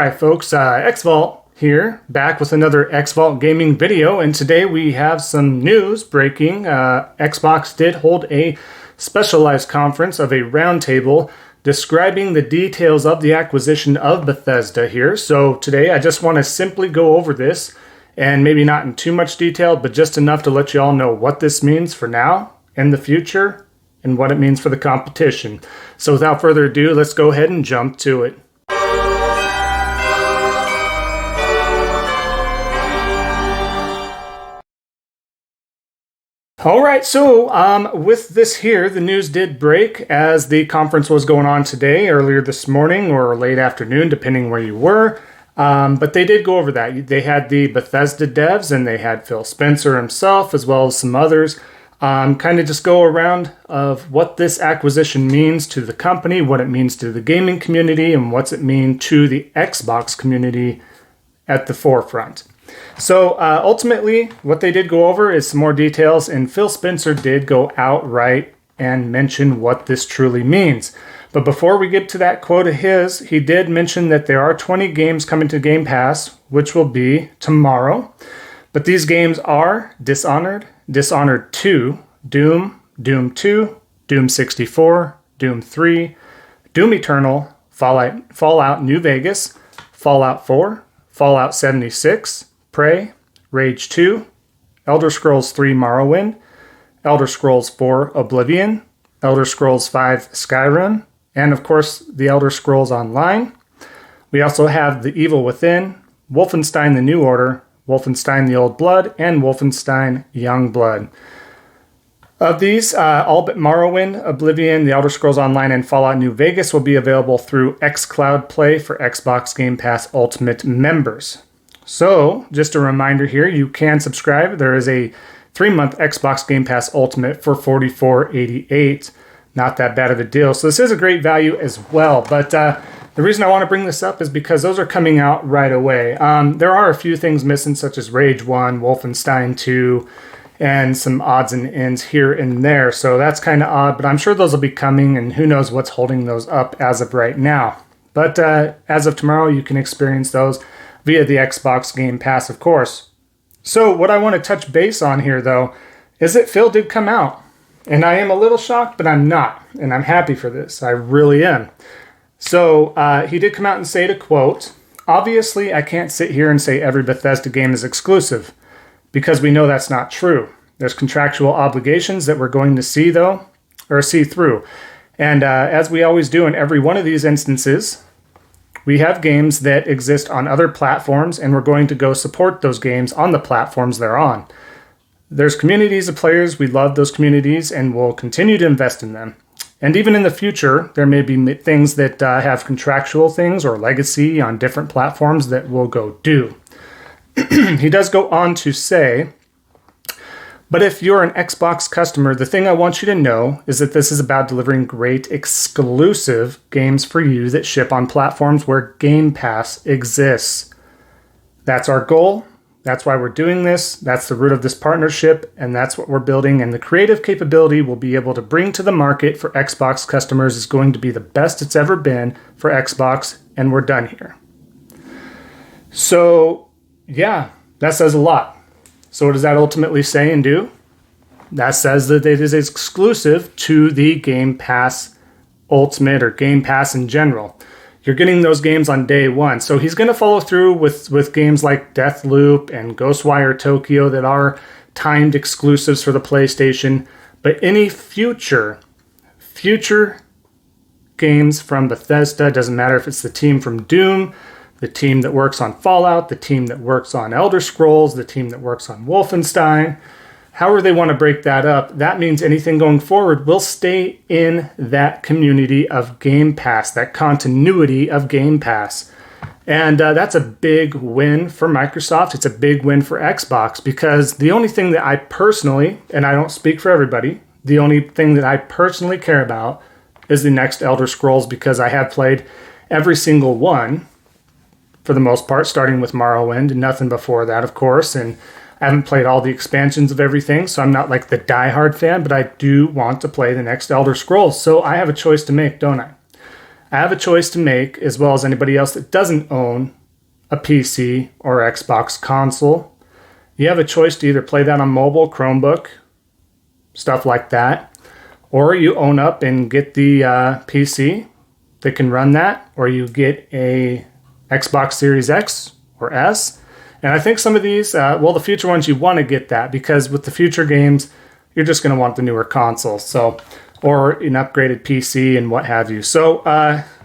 Hi folks, Xvault here, back with another Xvault gaming video, and today we have some news breaking. Xbox did hold a specialized conference of a roundtable describing the details of the acquisition of Bethesda here. So today I just want to simply go over this, and maybe not in too much detail, but just enough to let you all know what this means for now and the future, and what it means for the competition. So without further ado, let's go ahead and jump to it. All right, so with this here, the news did break as the conference was going on today, earlier this morning or late afternoon, depending where you were. But they did go over that. They had the Bethesda devs and they had Phil Spencer himself, as well as some others, kind of just go around of what this acquisition means to the company, what it means to the gaming community, and what's it mean to the Xbox community at the forefront. So ultimately, what they did go over is some more details, and Phil Spencer did go outright and mention what this truly means. But before we get to that quote of his, he did mention that there are 20 games coming to Game Pass, which will be tomorrow. But these games are Dishonored, Dishonored 2, Doom, Doom 2, Doom 64, Doom 3, Doom Eternal, Fallout New Vegas, Fallout 4, Fallout 76, Prey, Rage 2, Elder Scrolls 3 Morrowind, Elder Scrolls 4 Oblivion, Elder Scrolls 5 Skyrim, and of course the Elder Scrolls Online. We also have The Evil Within, Wolfenstein The New Order, Wolfenstein The Old Blood, and Wolfenstein Young Blood. Of these, all but Morrowind, Oblivion, The Elder Scrolls Online, and Fallout New Vegas will be available through xCloud Play for Xbox Game Pass Ultimate members. So, just a reminder here, you can subscribe. There is a 3-month Xbox Game Pass Ultimate for $44.88. Not that bad of a deal. So this is a great value as well. But the reason I want to bring this up is because those are coming out right away. There are a few things missing, such as Rage 1, Wolfenstein 2, and some odds and ends here and there. So that's kind of odd, but I'm sure those will be coming, and who knows what's holding those up as of right now. But as of tomorrow, you can experience those via the Xbox Game Pass, of course. So what I want to touch base on here, though, is that Phil did come out. And I am a little shocked, but I'm not. And I'm happy for this. I really am. So he did come out and say, to quote, "Obviously, I can't sit here and say every Bethesda game is exclusive, because we know that's not true. There's contractual obligations that we're going to see through. And as we always do in every one of these instances, we have games that exist on other platforms, and we're going to go support those games on the platforms they're on. There's communities of players. We love those communities, and we'll continue to invest in them. And even in the future, there may be things that have contractual things or legacy on different platforms that we'll go do." He does go on to say, "But if you're an Xbox customer, the thing I want you to know is that this is about delivering great exclusive games for you that ship on platforms where Game Pass exists. That's our goal. That's why we're doing this. That's the root of this partnership, and that's what we're building. And the creative capability we'll be able to bring to the market for Xbox customers is going to be the best it's ever been for Xbox, and we're done here." So, yeah, that says a lot. So what does that ultimately say and do? That says that it is exclusive to the Game Pass Ultimate or Game Pass in general. You're getting those games on day one. So he's going to follow through with games like Deathloop and Ghostwire Tokyo that are timed exclusives for the PlayStation. But any future games from Bethesda, doesn't matter if it's the team from Doom, the team that works on Fallout, the team that works on Elder Scrolls, the team that works on Wolfenstein, however they want to break that up, that means anything going forward will stay in that community of Game Pass, that continuity of Game Pass. And that's a big win for Microsoft. It's a big win for Xbox, because the only thing that I personally, and I don't speak for everybody, the only thing that I personally care about is the next Elder Scrolls, because I have played every single one for the most part, starting with Morrowind and nothing before that, of course. And I haven't played all the expansions of everything, so I'm not like the diehard fan, but I do want to play the next Elder Scrolls. So I have a choice to make, don't I? I have a choice to make, as well as anybody else that doesn't own a PC or Xbox console. You have a choice to either play that on mobile, Chromebook, stuff like that, or you own up and get the PC that can run that, or you get a Xbox Series X or S. And I think some of these, the future ones, you want to get that, because with the future games, you're just going to want the newer console, or an upgraded PC and what have you. So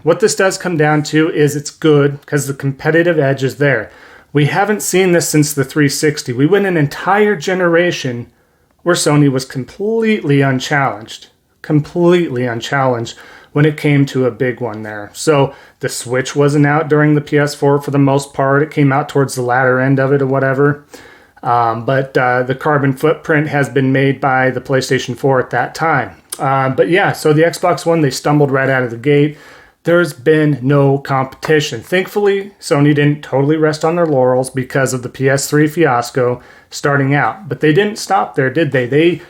what this does come down to is it's good because the competitive edge is there. We haven't seen this since the 360. We went an entire generation where Sony was completely unchallenged when it came to a big one there. So the Switch wasn't out during the PS4 for the most part. It came out towards the latter end of it or whatever. But the carbon footprint has been made by the PlayStation 4 at that time. So the Xbox One, they stumbled right out of the gate. There's been no competition. Thankfully, Sony didn't totally rest on their laurels because of the PS3 fiasco starting out. But they didn't stop there, did they? They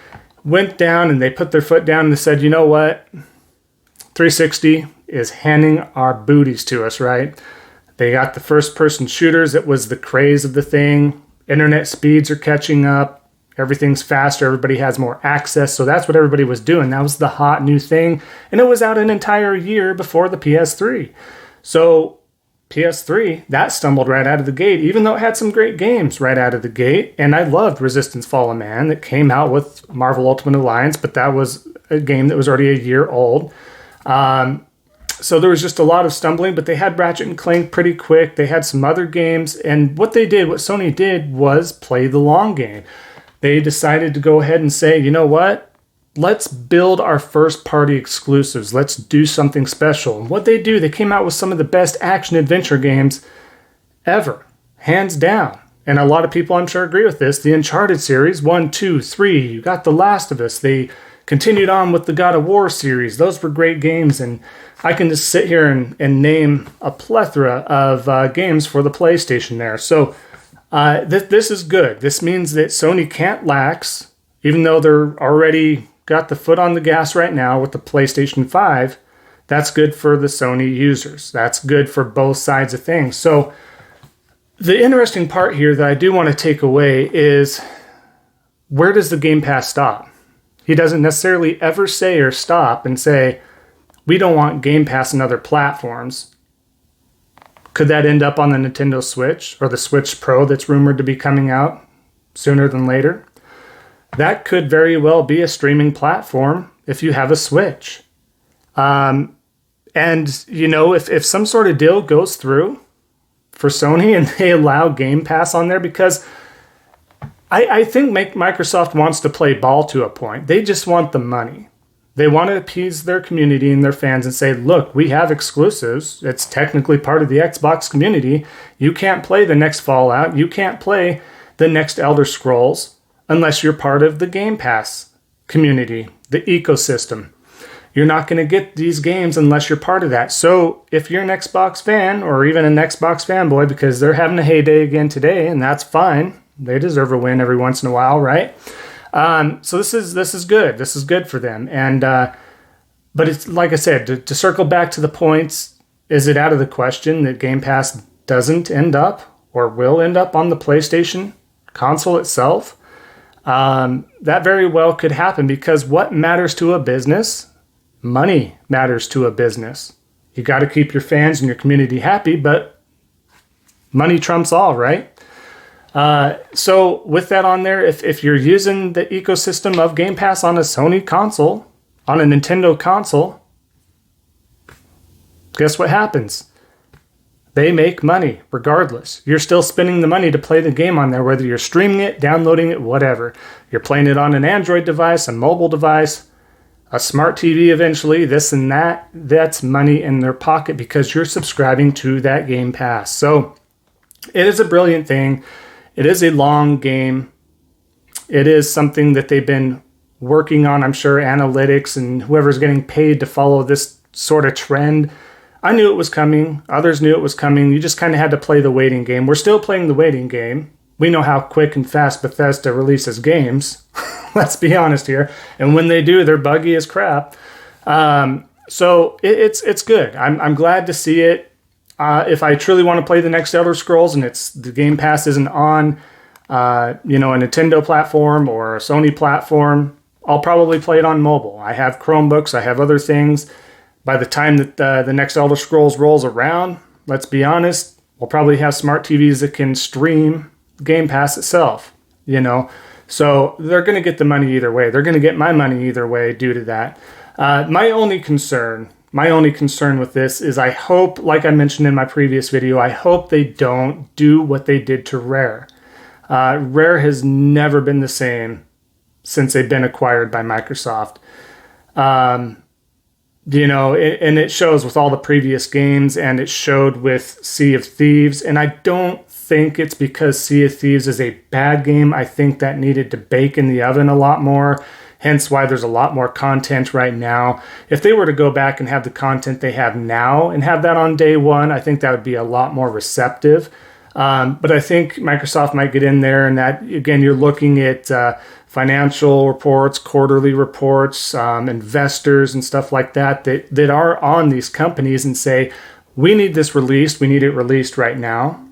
went down and they put their foot down and they said, you know what? 360 is handing our booties to us, right? They got the first-person shooters. It was the craze of the thing. Internet speeds are catching up. Everything's faster. Everybody has more access. So that's what everybody was doing. That was the hot new thing. And it was out an entire year before the PS3. So PS3, that stumbled right out of the gate, even though it had some great games right out of the gate. And I loved Resistance Fallen Man that came out with Marvel Ultimate Alliance, but that was a game that was already a year old. So there was just a lot of stumbling, but they had Ratchet and Clank pretty quick. They had some other games. And what Sony did was play the long game. They decided to go ahead and say, you know what? Let's build our first-party exclusives. Let's do something special. And what they do, they came out with some of the best action-adventure games ever, hands down. And a lot of people, I'm sure, agree with this. The Uncharted series, 1, 2, 3. You got The Last of Us. They continued on with the God of War series. Those were great games. And I can just sit here and name a plethora of games for the PlayStation there. So this is good. This means that Sony can't lax, even though they're already got the foot on the gas right now with the PlayStation 5. That's good for the Sony users. That's good for both sides of things. So the interesting part here that I do want to take away is, where does the Game Pass stop? He doesn't necessarily ever say or stop and say, we don't want Game Pass in other platforms. Could that end up on the Nintendo Switch or the Switch Pro that's rumored to be coming out sooner than later? That could very well be a streaming platform if you have a Switch. And, you know, if some sort of deal goes through for Sony and they allow Game Pass on there, because I think Microsoft wants to play ball to a point. They just want the money. They want to appease their community and their fans and say, look, we have exclusives. It's technically part of the Xbox community. You can't play the next Fallout. You can't play the next Elder Scrolls unless you're part of the Game Pass community, the ecosystem. You're not going to get these games unless you're part of that. So if you're an Xbox fan or even an Xbox fanboy, because they're having a heyday again today, and that's fine. They deserve a win every once in a while, right? So this is good. This is good for them. And but it's like I said, to circle back to the points, is it out of the question that Game Pass doesn't end up or will end up on the PlayStation console itself? That very well could happen, because what matters to a business? Money matters to a business. You got to keep your fans and your community happy, but money trumps all, right? So with that on there, if you're using the ecosystem of Game Pass on a Sony console, on a Nintendo console, guess what happens? They make money regardless. You're still spending the money to play the game on there, whether you're streaming it, downloading it, whatever. You're playing it on an Android device, a mobile device, a smart TV eventually, this and that. That's money in their pocket because you're subscribing to that Game Pass. So it is a brilliant thing. It is a long game. It is something that they've been working on, I'm sure, analytics and whoever's getting paid to follow this sort of trend. I knew it was coming. Others knew it was coming. You just kind of had to play the waiting game. We're still playing the waiting game. We know how quick and fast Bethesda releases games. Let's be honest here. And when they do, they're buggy as crap. So it's good. I'm glad to see it. If I truly want to play the next Elder Scrolls and it's the Game Pass isn't on, a Nintendo platform or a Sony platform, I'll probably play it on mobile. I have Chromebooks. I have other things. By the time that the next Elder Scrolls rolls around, let's be honest, we'll probably have smart TVs that can stream Game Pass itself, So they're going to get the money either way. They're going to get my money either way due to that. My only concern with this is I hope, like I mentioned in my previous video, I hope they don't do what they did to Rare. Rare has never been the same since they've been acquired by Microsoft. And it shows with all the previous games, and it showed with Sea of Thieves. And I don't think it's because Sea of Thieves is a bad game. I think that needed to bake in the oven a lot more, hence why there's a lot more content right now. If they were to go back and have the content they have now and have that on day one, I think that would be a lot more receptive. But I think Microsoft might get in there, and that, again, you're looking at financial reports, quarterly reports, investors and stuff like that are on these companies and say, we need this released. We need it released right now.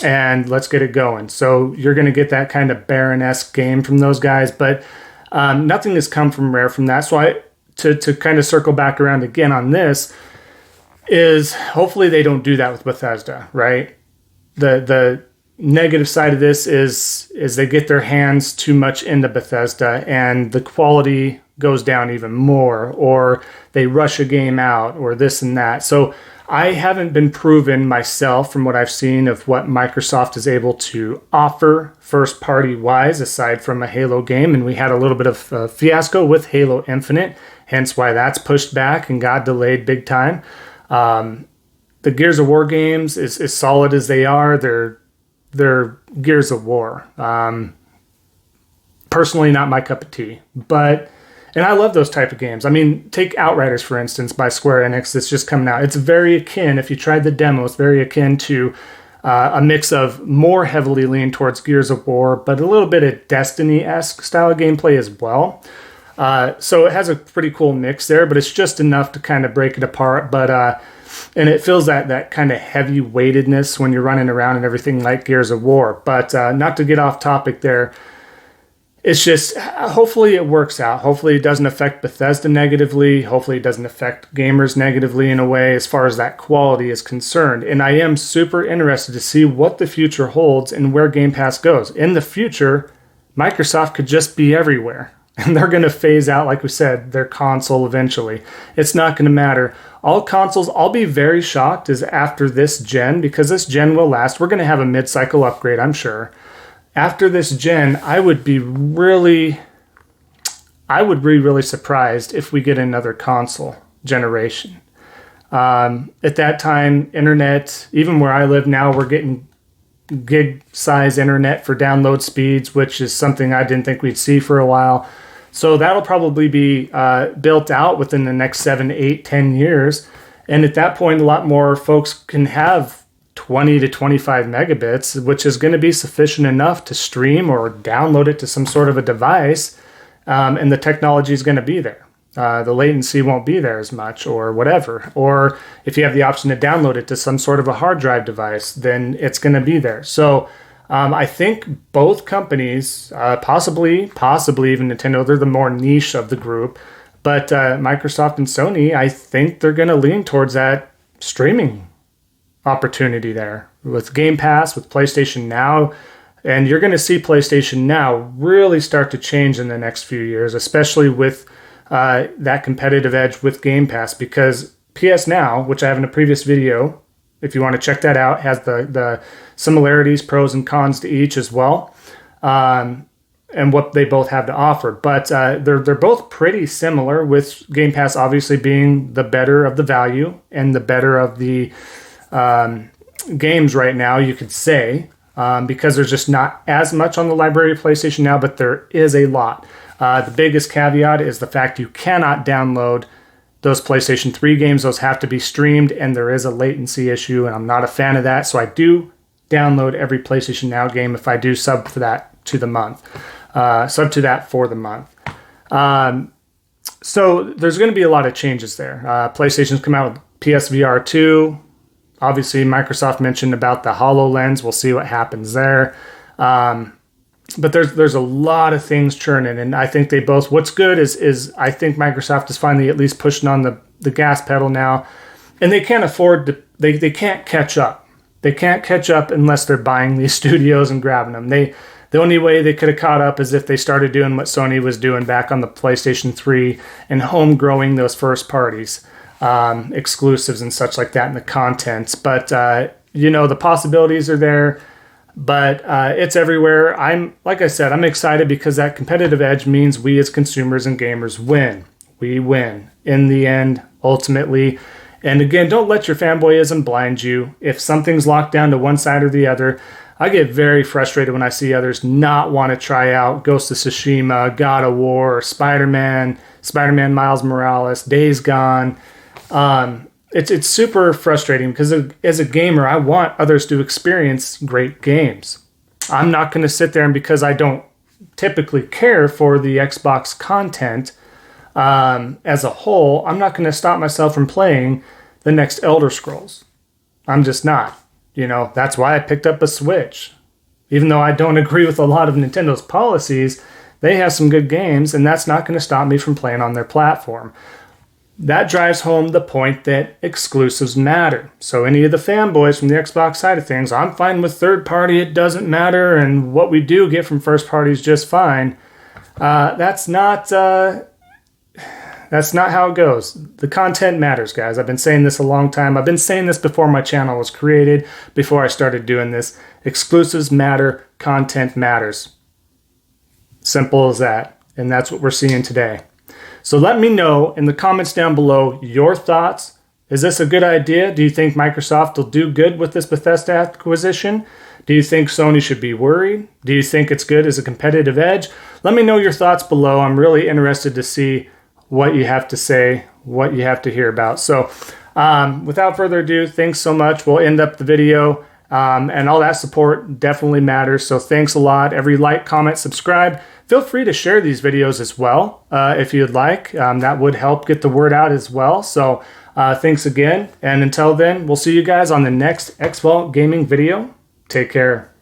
And let's get it going. So you're going to get that kind of Baron-esque game from those guys. But nothing has come from Rare from that. So to kind of circle back around again on this is hopefully they don't do that with Bethesda, right? The negative side of this is they get their hands too much into Bethesda and the quality goes down even more, or they rush a game out, or this and that. So I haven't been proven myself from what I've seen of what Microsoft is able to offer first party wise aside from a Halo game, and we had a little bit of a fiasco with Halo Infinite, hence why that's pushed back and got delayed big time. The Gears of War games, as solid as they are, they're Gears of War. Personally, not my cup of tea, and I love those type of games. I mean, take Outriders, for instance, by Square Enix that's just coming out. It's very akin, if you tried the demo, it's very akin to a mix of more heavily leaned towards Gears of War, but a little bit of Destiny-esque style of gameplay as well. So it has a pretty cool mix there, but it's just enough to kind of break it apart. And it feels that kind of heavy weightedness when you're running around and everything like Gears of War. But not to get off topic there, it's just hopefully it works out. Hopefully it doesn't affect Bethesda negatively. Hopefully it doesn't affect gamers negatively in a way as far as that quality is concerned. And I am super interested to see what the future holds and where Game Pass goes. In the future, Microsoft could just be everywhere. And they're going to phase out, like we said, their console eventually. It's not going to matter. All consoles, I'll be very shocked is after this gen, because this gen will last. We're going to have a mid-cycle upgrade, I'm sure. After this gen, I would be really surprised if we get another console generation. At that time, internet, even where I live now, we're getting gig size internet for download speeds, which is something I didn't think we'd see for a while. So that'll probably be built out within the next 7, 8, 10 years. And at that point, a lot more folks can have 20 to 25 megabits, which is going to be sufficient enough to stream or download it to some sort of a device. And the technology is going to be there. The latency won't be there as much or whatever. Or if you have the option to download it to some sort of a hard drive device, then it's going to be there. So I think both companies, possibly even Nintendo, they're the more niche of the group. But Microsoft and Sony, I think they're going to lean towards that streaming opportunity there with Game Pass, with PlayStation Now. And you're going to see PlayStation Now really start to change in the next few years, especially with that competitive edge with Game Pass, because PS Now, which I have in a previous video, if you want to check that out, has the similarities, pros and cons to each as well, and what they both have to offer. But they're both pretty similar, with Game Pass obviously being the better of the value and the better of the games right now, you could say, because there's just not as much on the library of PlayStation Now, but there is a lot. The biggest caveat is the fact you cannot download those PlayStation 3 games. Those have to be streamed, and there is a latency issue, and I'm not a fan of that. So I do download every PlayStation Now game if I do sub for that for the month. So there's going to be a lot of changes there. PlayStation's come out with PSVR 2. Obviously, Microsoft mentioned about the HoloLens. We'll see what happens there. But there's a lot of things churning, and I think they both. What's good is I think Microsoft is finally at least pushing on the gas pedal now, and they can't afford to. They can't catch up. They can't catch up unless they're buying these studios and grabbing them. The only way they could have caught up is if they started doing what Sony was doing back on the PlayStation 3 and home growing those first parties, exclusives and such like that in the contents. But, the possibilities are there, but it's everywhere. Like I said, I'm excited because that competitive edge means we as consumers and gamers win. We win in the end, ultimately. And again, don't let your fanboyism blind you. If something's locked down to one side or the other, I get very frustrated when I see others not want to try out Ghost of Tsushima, God of War, Spider-Man Miles Morales, Days Gone. It's super frustrating because as a gamer, I want others to experience great games. I'm not going to sit there and because I don't typically care for the Xbox content, as a whole, I'm not going to stop myself from playing the next Elder Scrolls. I'm just not. That's why I picked up a Switch. Even though I don't agree with a lot of Nintendo's policies, they have some good games, and that's not going to stop me from playing on their platform. That drives home the point that exclusives matter. So any of the fanboys from the Xbox side of things, I'm fine with third party, it doesn't matter, and what we do get from first party is just fine. That's not how it goes. The content matters, guys. I've been saying this a long time. I've been saying this before my channel was created, before I started doing this. Exclusives matter. Content matters. Simple as that. And that's what we're seeing today. So let me know in the comments down below your thoughts. Is this a good idea? Do you think Microsoft will do good with this Bethesda acquisition? Do you think Sony should be worried? Do you think it's good as a competitive edge? Let me know your thoughts below. I'm really interested to see what you have to say, what you have to hear about. So without further ado, thanks so much. We'll end up the video, and all that support definitely matters. So thanks a lot. Every like, comment, subscribe. Feel free to share these videos as well if you'd like. That would help get the word out as well. So thanks again. And until then, we'll see you guys on the next Xvault gaming video. Take care.